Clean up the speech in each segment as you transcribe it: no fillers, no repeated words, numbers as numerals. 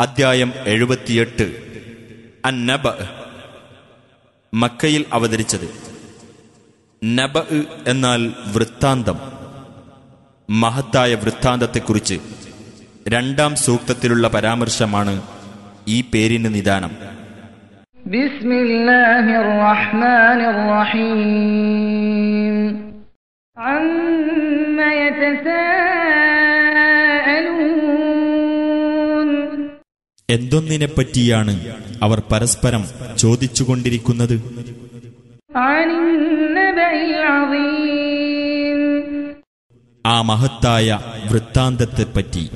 അദ്ധ്യായം 78 അന്നബ. മക്കയിൽ അവതരിച്ചത്. നബ എന്നാൽ വൃത്താന്തം. മഹത്തായ വൃത്താന്തത്തെക്കുറിച്ച് രണ്ടാം സൂക്തത്തിലുള്ള പരാമർശമാണ് ഈ പേരിന് നിദാനം. ബിസ്മില്ലാഹിർ റഹ്മാനിർ റഹീം. അമ്മ യതസാഅലൂൻ. എന്തൊന്നിനെപ്പറ്റിയാണ് അവർ പരസ്പരം ചോദിച്ചുകൊണ്ടിരിക്കുന്നത്? അനിന്നബഇൽ അദീം. ആ മഹത്തായ വൃത്താന്തത്തെപ്പറ്റി.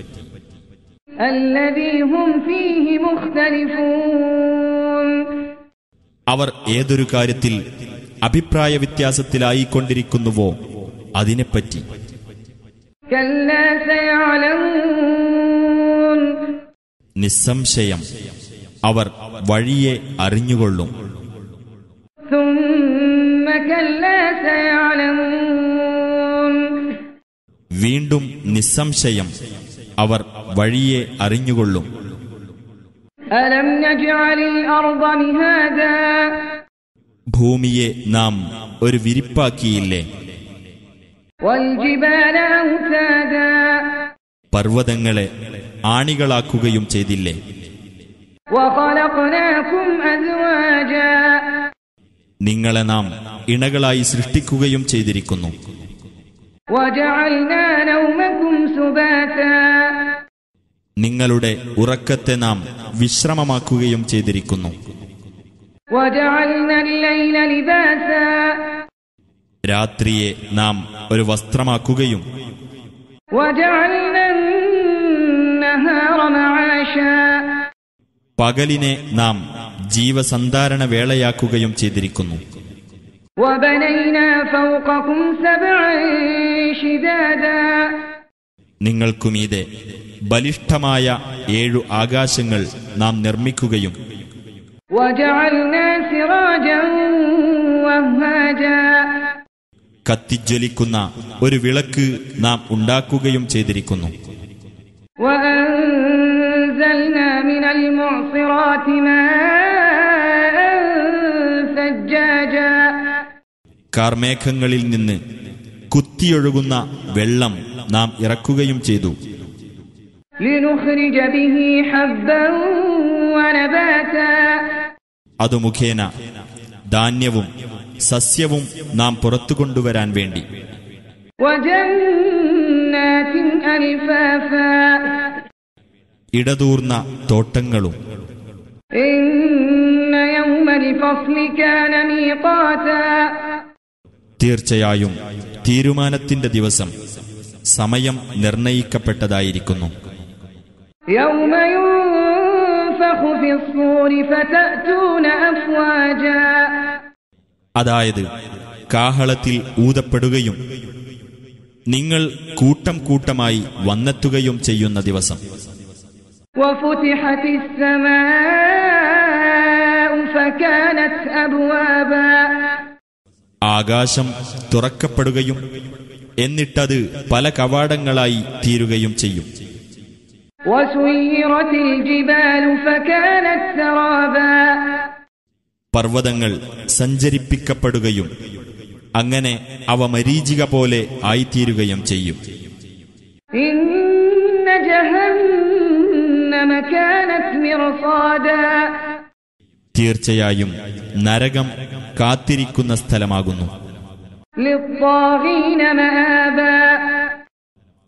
അല്ലദീ ഹും ഫീഹി മുഖ്തലിഫൂൻ. അവർ ഏതൊരു കാര്യത്തിൽ അഭിപ്രായ വ്യത്യാസത്തിലായിക്കൊണ്ടിരിക്കുന്നുവോ അതിനെപ്പറ്റി. കല്ലാ സയഅലമൂൻ. നിസ്സംശയം അവർ വഴിയെ അറിഞ്ഞുകൊള്ളും. സുമ്മ കല്ലാ സയഅലമൂൻ. വീണ്ടും നിസ്സംശയം അവർ വഴിയെ അറിഞ്ഞുകൊള്ളും. അലം നജ്അലിൽ അർദ മിഹാദാ. ഭൂമിയെ നാം ഒരു വിരിപ്പാക്കിയില്ലേ? വൽജിബാല ഔതാദാ. പർവ്വതങ്ങളെ ആണികളാക്കുകയും ചെയ്തില്ലേ? വഖലഖനാകും അസ്വാജാ. നിങ്ങളെ നാം ഇണകളായി സൃഷ്ടിക്കുകയും ചെയ്തിരിക്കുന്നു. വജഅൽനാ നൗമകും സുബാതാ. നിങ്ങളുടെ ഉറക്കത്തെ നാം വിശ്രമമാക്കുകയും ചെയ്തിരിക്കുന്നു. വജഅൽനാ അൽ-ലൈല ലിബാസാ. രാത്രിയെ നാം ഒരു വസ്ത്രമാക്കുകയും വജഅൽനാ അൻ-നഹാറ മആശാ. പകലിനെ നാം ജീവസന്ധാരണ വേളയാക്കുകയും ചെയ്തിരിക്കുന്നു. വബനൈനാ ഫൗഖകും സബ്അൻ ശിദാദാ. നിങ്ങൾക്കുമീതെ ബലിഷ്ഠമായ 7 ആകാശങ്ങൾ നാം നിർമ്മിക്കുകയും വജഅൽനാ സിറാജൻ വഹ്ഹാജാ. കത്തിജ്വലിക്കുന്ന ഒരു വിളക്ക് നാം ഉണ്ടാക്കുകയും ചെയ്തിരിക്കുന്നു. വഅൻസൽനാ മിനൽ മുഅ്സിറാതി മാഅൻ സജ്ജാജാ. കാർമേഘങ്ങളിൽ നിന്ന് കുത്തിയൊഴുകുന്ന വെള്ളം നാം ഇറക്കുകയും ചെയ്തു. ലിനുഖ്രിജ ബിഹി ഹബ്ബൻ വനബാതാ. അതു മുഖേന ധാന്യവും സസ്യവും നാം പുറത്തു കൊണ്ടുവരാൻ വേണ്ടി. വജന്നാതിൻ അൽഫാഫാ. ഇടതൂർന്ന തോട്ടങ്ങളും. ഇന്ന യൗമൽ ഫസ്ലി കാന മീഖാതാ. തീർച്ചയായും തീരുമാനത്തിന്റെ ദിവസം സമയം നിർണയിക്കപ്പെട്ടതായിരിക്കുന്നു. യൗമ യുൻഫഖു ഫിസ്സൂരി ഫതഅതൂന അഫ്വാജാ. അതായത് കാഹളത്തിൽ ഊതപ്പെടുകയും നിങ്ങൾ കൂട്ടം കൂട്ടമായി വന്നെത്തുകയും ചെയ്യുന്ന ദിവസം. വഫുതിഹതിസ് സമാഉ ഫകാനത് അബ്വാബാ. ആകാശം തുറക്കപ്പെടുകയും എന്നിട്ടത് പല കവാടങ്ങളായി തീരുകയും ചെയ്യും. വസുയ്യിറതിൽ ജിബാലു ഫകാനത് സറാബാ. പർവ്വതങ്ങൾ സഞ്ചരിപ്പിക്കപ്പെടുകയും അങ്ങനെ അവ മരീചിക പോലെ ആയിത്തീരുകയും ചെയ്യും. ഇന്ന ജഹന്നമ കാനത് മിർസാദാ. തീർച്ചയായും നരകം കാത്തിരിക്കുന്ന സ്ഥലമാകുന്നു. ലിത്വാഗീന മആബാ.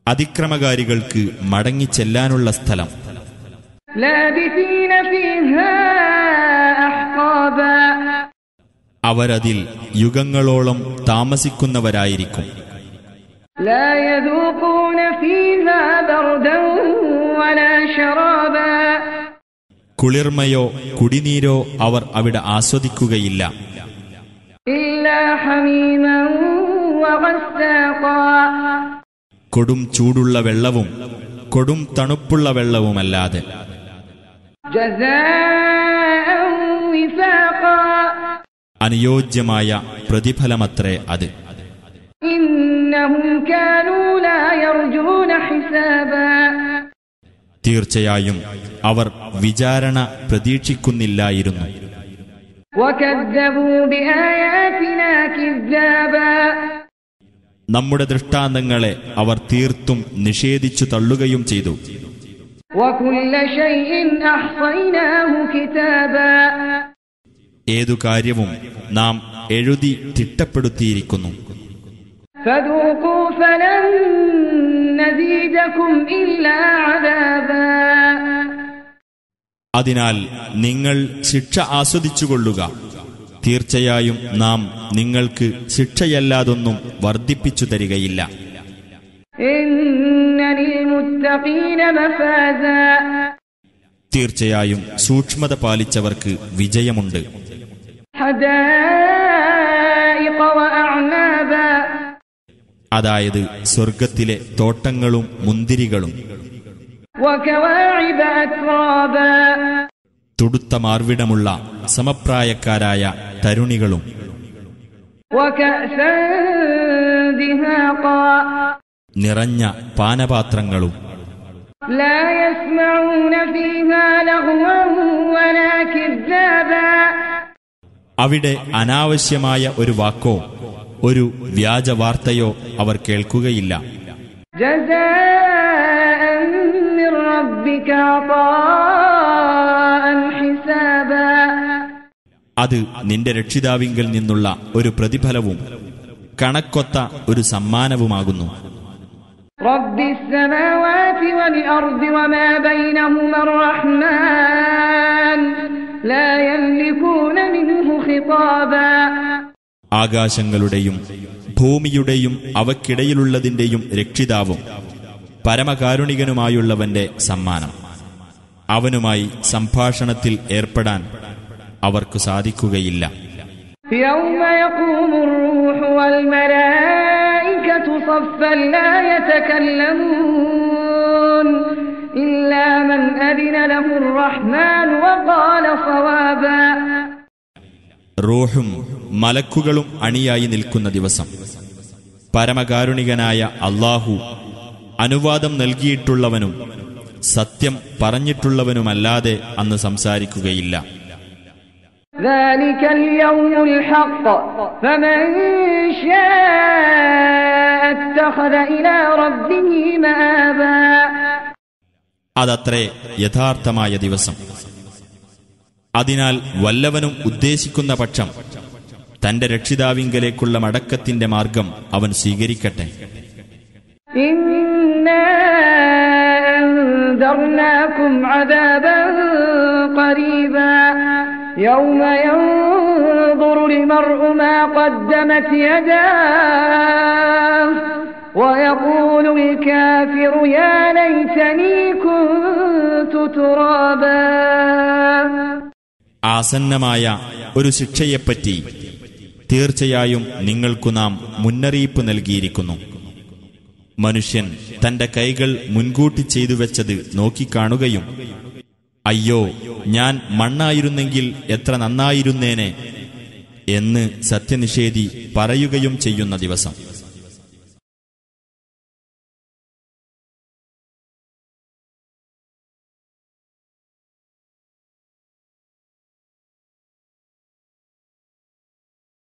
അതിക്രമകാരികൾക്ക് മടങ്ങിച്ചെല്ലാനുള്ള സ്ഥലം. ലാബിസീന ഫീഹാ അഹ്ഖാബാ. അവരതിൽ യുഗങ്ങളോളം താമസിക്കുന്നവരായിരിക്കും. ലാ യദൂഖൂന ഫീഹാ ബർദൻ വലാ ശറാബാ. കുളിർമയോ കുടിനീരോ അവർ അവിടെ ആസ്വദിക്കുകയില്ല. ഇല്ലാ ഹമീമൻ വഗസ്സാഖാ. കൊടും ചൂടുള്ള വെള്ളവും കൊടും തണുപ്പുള്ള വെള്ളവുമല്ലാതെ. ജസാഅൻ വിഫാഖാ. അനുയോജ്യമായ പ്രതിഫലമത്രേ അത്. ഇന്നഹും കാനൂ ലാ യർജൂന ഹിസാബാ. തീർച്ചയായും അവർ വിചാരണ പ്രതീക്ഷിക്കുന്നില്ലായിരുന്നു. وكذبوا بآياتنا كذابا നമ്മുടെ ദൃഷ്ടാന്തങ്ങളെ അവർ തീർത്തും നിഷേധിച്ചു തള്ളുകയും ചെയ്തു. وكل شيء أحصيناه كتابا ഏതു കാര്യവും നാം എഴുതി തിട്ടപ്പെടുത്തിയിരിക്കുന്നു. فذوقوا فلن نزيدكم إلا عذابا അതിനാൽ നിങ്ങൾ ശിക്ഷ ആസ്വദിച്ചുകൊള്ളുക. തീർച്ചയായും നാം നിങ്ങൾക്ക് ശിക്ഷയല്ലാതൊന്നും വർദ്ധിപ്പിച്ചു തരികയില്ല. إن للمتقين مفازا തീർച്ചയായും സൂക്ഷ്മത പാലിച്ചവർക്ക് വിജയമുണ്ട്. حدائق وأعنابا അതായത് സ്വർഗത്തിലെ തോട്ടങ്ങളും മുന്തിരികളും وكواعب أترابا തുടുത്ത മാർവിടമുള്ള സമപ്രായക്കാരായ തരുണികളും وكأسا دهاقا നിറഞ്ഞ പാനപാത്രങ്ങളും لا يسمعون فيها لغوا ولا كذابا അവിടെ അനാവശ്യമായ ഒരു വാക്കോ ഒരു വ്യാജ വാർത്തയോ അവർ കേൾക്കുകയില്ല. جزاء من ربك عطاء حسابا അത് നിന്റെ രക്ഷിതാവിങ്കൽ നിന്നുള്ള ഒരു പ്രതിഫലവും കണക്കൊത്ത ഒരു സമ്മാനവുമാകുന്നു. رب السماوات والأرض وما بينهما الرحمن لا يملكون منه خطابا ആകാശങ്ങളുടെയും ഭൂമിയുടെയും അവക്കിടയിലുള്ളതിന്റെയും രക്ഷിതാവും പരമകാരുണികനുമായുള്ളവന്റെ സമ്മാനം. അവനുമായി സംഭാഷണത്തിൽ ഏർപ്പെടാൻ അവർക്ക് സാധിക്കുകയില്ല. يوم يقوم الروح والملائكة صفا لا يتكلمون إلا من أذن له الرحمن وقال صوابا റൂഹും മലക്കുകളും അണിയായി നിൽക്കുന്ന ദിവസം പരമകാരുണികനായ അല്ലാഹു അനുവാദം നൽകിയിട്ടുള്ളവനും സത്യം പറഞ്ഞിട്ടുള്ളവനുമല്ലാതെ അന്ന് സംസാരിക്കുകയില്ല. ذلك اليوم الحق فمن شاء اتخذ إلى ربه مآبا അതത്രേ യഥാർത്ഥമായ ദിവസം. അതിനാൽ വല്ലവനും ഉദ്ദേശിക്കുന്ന പക്ഷം തന്റെ രക്ഷിതാവിങ്കലേക്കുള്ള മടക്കത്തിന്റെ മാർഗം അവൻ സ്വീകരിക്കട്ടെ. إنا أنذرناكم عذابا قريبا يوم ينظر المرء ما قدمت يداه ويقول الكافر يا ليتني كنت ترابا ആസന്നമായ ഒരു ശിക്ഷയെപ്പറ്റി തീർച്ചയായും നിങ്ങൾക്കു നാം മുന്നറിയിപ്പ് നൽകിയിരിക്കുന്നു. മനുഷ്യൻ തന്റെ കൈകൾ മുൻകൂട്ടി ചെയ്തു വെച്ചത് നോക്കിക്കാണുകയും അയ്യോ ഞാൻ മണ്ണായിരുന്നെങ്കിൽ എത്ര നന്നായിരുന്നേനെ എന്ന് സത്യനിഷേധി പറയുകയും ചെയ്യുന്ന ദിവസം.